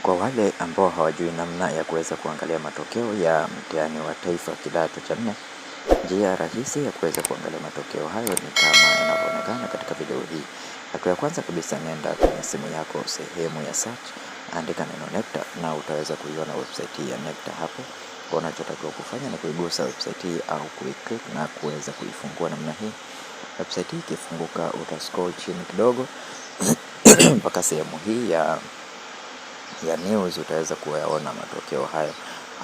Kwa wale ambao hawajui namna ya kuweza kuangalia matokeo ya mtihani wa taifa kidato cha 4, njia rahisi ya kuweza kuangalia matokeo hayo ni kama inavyoonekana katika video hii. Hatua ya kwanza kabisa, nenda kwenye simu yako, sehemu ya search, andika neno NECTA na utaweza kuiona website hii ya NECTA hapo. Kwa unachotakiwa kufanya ni kuigusa website hii au kuiclick na kuweza kuifungua namna hii. Website hii ikifunguka, utascroll chini kidogo mpaka sehemu hii ya news, utaweza kuyaona matokeo hayo,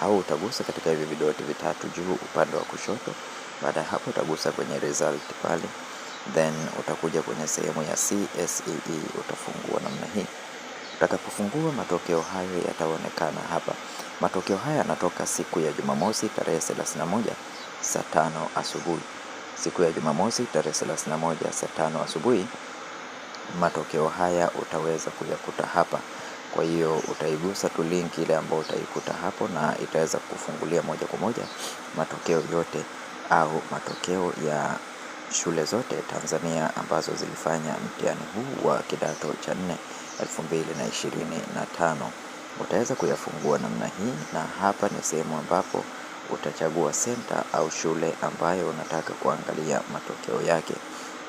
au utagusa katika hivi vidoti vitatu juu upande wa kushoto. Baada ya hapo utagusa kwenye result pale, then utakuja kwenye sehemu ya CSEE, utafungua namna hii. Utakapofungua, matokeo hayo yataonekana hapa. Matokeo haya yanatoka siku ya Jumamosi tarehe 31 saa 5 asubuhi. Siku ya Jumamosi tarehe 31 saa 5 asubuhi, matokeo haya utaweza kuyakuta hapa. Kwa hiyo utaigusa tu link ile ambayo utaikuta hapo na itaweza kufungulia moja kwa moja matokeo yote au matokeo ya shule zote Tanzania ambazo zilifanya mtihani huu wa kidato cha 4 2025. Utaweza kuyafungua namna hii, na hapa ni sehemu ambapo utachagua center au shule ambayo unataka kuangalia matokeo yake,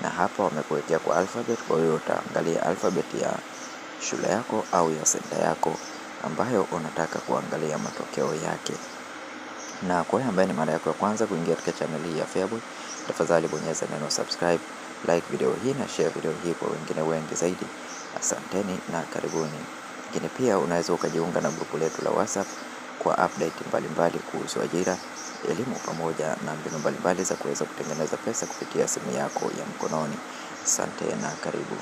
na hapa wamekuwekea kwa alphabet. Kwa hiyo utaangalia alphabet ya shule yako au ya center yako ambayo unataka kuangalia matokeo yake. Na kwa hiyo ambaye ni mara yako ya kwanza kuingia katika channel hii ya Feaboy, tafadhali bonyeza neno subscribe, like video hii na share video hii kwa wengine wengi zaidi. Asanteni na karibuni. Lakini pia unaweza ukajiunga na grupu letu la WhatsApp kwa update mbalimbali kuhusu ajira, elimu pamoja na mbinu mbalimbali za kuweza kutengeneza pesa kupitia simu yako ya mkononi. Asante na karibu.